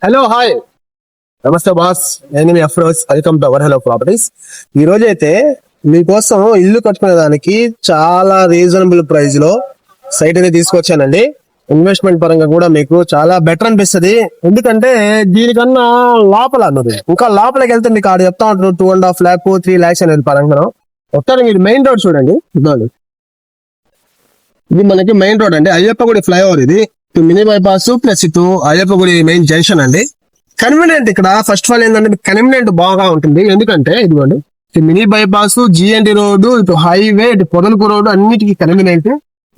Hello hi నమస్తే boss. నేను మీ Afroz. Welcome to our hello properties. ఈ రోజు అయితే మీకోసం ఇల్లు కట్టుకునే దానికి చాలా రీజనబుల్ ప్రైస్ లో సైట్ అయితే తీసుకొచ్చానండి. ఇన్వెస్ట్మెంట్ పరంగా కూడా మీకు చాలా బెటర్ అనిపిస్తుంది. ఎందుకంటే దీనికన్నా లోపల అన్నది ఇంకా లోపలికి వెళ్తే మీకు ఆడ చెప్తా ఉంటారు 2.5 lakhs 3 lakhs అనేది పరంగా. ఒకసారి మీరు మెయిన్ రోడ్ చూడండి. ఇదిగోండి. ఇది మనకి మెయిన్ రోడ్ అండి. అయ్యప్పగుడి ఫ్లైఓవర్ ఇది. ఇటు మినీ బైపాస్ ప్లస్ ఇటు అయ్యప్పగుడి మెయిన్ జంక్షన్ అండి. కన్వీనియంట్ ఇక్కడ ఫస్ట్ ఆఫ్ ఆల్ ఏంటంటే కన్వీనియంట్ బాగా ఉంటుంది. ఎందుకంటే ఇదిగోండి ఇటు మినీ బైపాస్, జిఎన్టీ రోడ్డు, ఇటు హైవే, ఇటు పొదలకు రోడ్డు అన్నిటికీ కన్వీనియంట్.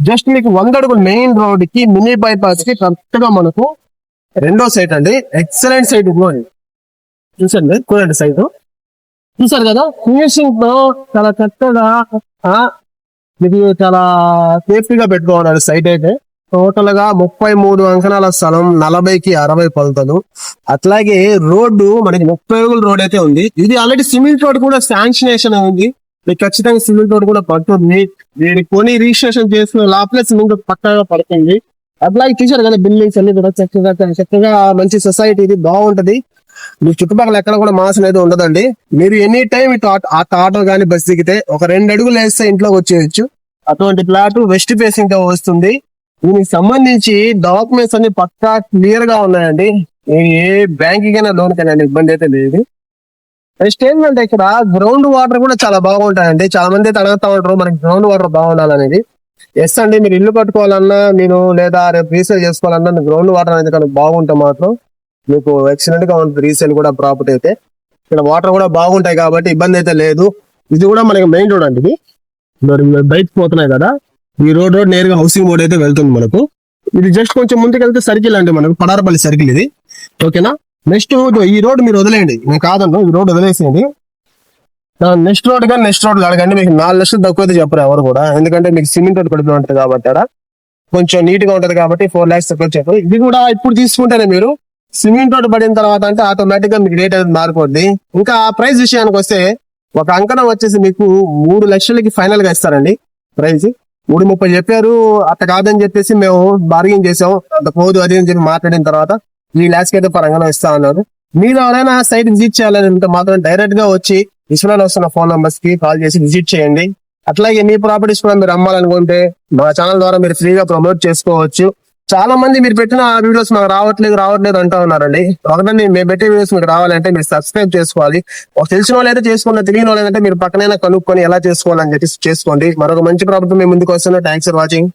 జస్ట్ మీకు 100 అడుగుల మెయిన్ రోడ్ కి మినీ బైపాస్ కి కరెక్ట్ గా మనకు రెండో సైట్ అండి. Excellent site. ఇదిగోండి చూసండి, చూడండి సైట్ చూసారు కదా. ఫినిషింగ్ తో చాలా చక్కగా మీకు చాలా సేఫ్టీగా పెట్టుకోవాలి సైట్ అయితే. టోటల్ గా 33 అంకణాల స్థలం, 40కి 60 కొలతలు. అట్లాగే రోడ్డు మనకి 30 అడుగుల రోడ్ అయితే ఉంది. ఇది ఆల్రెడీ సిమెంట్ రోడ్ కూడా శాంక్షనేషన్ ఉంది. మీకు ఖచ్చితంగా సిమెంట్ రోడ్ కూడా పడుతుంది. దీన్ని కొని రిజిస్ట్రేషన్ చేసుకునే లోపలే సిమెంట్ రోడ్ పక్కాగా పడుతుంది. అట్లాగే చూసారు కదా బిల్డింగ్స్ అన్ని కూడా చక్కగా మంచి సొసైటీ. ఇది బాగుంటది. మీ చుట్టుపక్కల ఎక్కడ కూడా మాస్ అనేది ఉండదండి. మీరు ఎనీ టైం ఇటు ఆటో గానీ బస్ దిగితే ఒక 2 అడుగులు వేస్తే ఇంట్లోకి వచ్చేయచ్చు. అటువంటి ప్లాట్ వెస్ట్ ఫేసింగ్ గా వస్తుంది. దీనికి సంబంధించి డాక్యుమెంట్స్ అన్ని పక్కా క్లియర్ గా ఉన్నాయండి. ఏ బ్యాంక్ కైనా లోన్ కైనా ఇబ్బంది అయితే లేదు. నెక్స్ట్ ఏంటంటే ఇక్కడ గ్రౌండ్ వాటర్ కూడా చాలా బాగుంటాయండి. చాలా మంది అయితే అడుగుతా ఉంటారు మనకి గ్రౌండ్ వాటర్ బాగుండాలనేది. ఎస్ అండి, మీరు ఇల్లు కట్టుకోవాలన్నా నేను లేదా రేపు రీసేల్ చేసుకోవాలన్నా గ్రౌండ్ వాటర్ అనేది కనుక బాగుంటే మాత్రం మీకు ఎక్సలెంట్ గా ఉంటుంది రీసేల్ కూడా ప్రాపర్టీ అయితే. ఇక్కడ వాటర్ కూడా బాగుంటాయి కాబట్టి ఇబ్బంది అయితే లేదు. ఇది కూడా మనకి మెయిన్ రోడ్ అండి. ఇది బయటకు పోతున్నాయి కదా, ఈ రోడ్ నేరుగా హౌసింగ్ బోర్డ్ అయితే వెళ్తుంది మనకు. ఇది జస్ట్ కొంచెం ముందుకు వెళ్తే సర్కిల్ అండి, మనకు పడారపల్లి సర్కిల్ ఇది. ఓకేనా. నెక్స్ట్ ఈ రోడ్ మీరు వదిలేయండి, నేను కాదండి, ఈ రోడ్ వదిలేసేయండి. నెక్స్ట్ రోడ్ కానీ నెక్స్ట్ రోడ్ అడగండి, మీకు 4 లక్షలు తక్కువ అయితే చెప్పరు ఎవరు కూడా. ఎందుకంటే మీకు సిమెంట్ రోడ్ పడుతూ ఉంటుంది కాబట్టి అక్కడ కొంచెం నీట్ గా ఉంటది కాబట్టి 4 lakhs తక్కువ చెప్పరు. ఇది కూడా ఇప్పుడు తీసుకుంటేనే మీరు సిమెంట్ రోడ్ పడిన తర్వాత అంటే ఆటోమేటిక్ గా మీకు రేట్ అనేది మారిపోద్ది. ఇంకా ప్రైస్ విషయానికి వస్తే ఒక అంకణం వచ్చేసి మీకు 3 లక్షలకి ఫైనల్ గా ఇస్తారండి. ప్రైస్ 3.30 చెప్పారు. అట్ట కాదని చెప్పేసి మేము బార్గెన్ చేసాం. అంత పోదు అది అని చెప్పి మాట్లాడిన తర్వాత 3 lakhs అయితే పరంగా ఇస్తా అన్నారు. మీరు ఎవరైనా సైట్ విజిట్ చేయాలంటే మాత్రం డైరెక్ట్ గా వచ్చి విశ్వనాథ్ వస్తున్న ఫోన్ నంబర్స్ కి కాల్ చేసి విజిట్ చేయండి. అట్లాగే మీ ప్రాపర్టీస్ కూడా మీరు అమ్మాలనుకుంటే మా ఛానల్ ద్వారా మీరు ఫ్రీగా ప్రమోట్ చేసుకోవచ్చు. చాలా మంది మీరు పెట్టిన వీడియోస్ మాకు రావట్లేదు అంటూ ఉన్నారండి. ఒకటండి, మేము పెట్టే వీడియోస్ మీకు రావాలంటే మీరు సబ్స్క్రైబ్ చేసుకోవాలి. ఒక తెలిసిన వాళ్ళు అయితే చేసుకోండి, తెలియని వాళ్ళు ఏంటంటే మీరు పక్కనైనా కనుక్కొని ఎలా చేసుకోవాలని చెప్పి చేసుకోండి. మరొక మంచి ప్రాపర్టీ మేము ముందుకు వస్తున్నాం. Thanks for watching.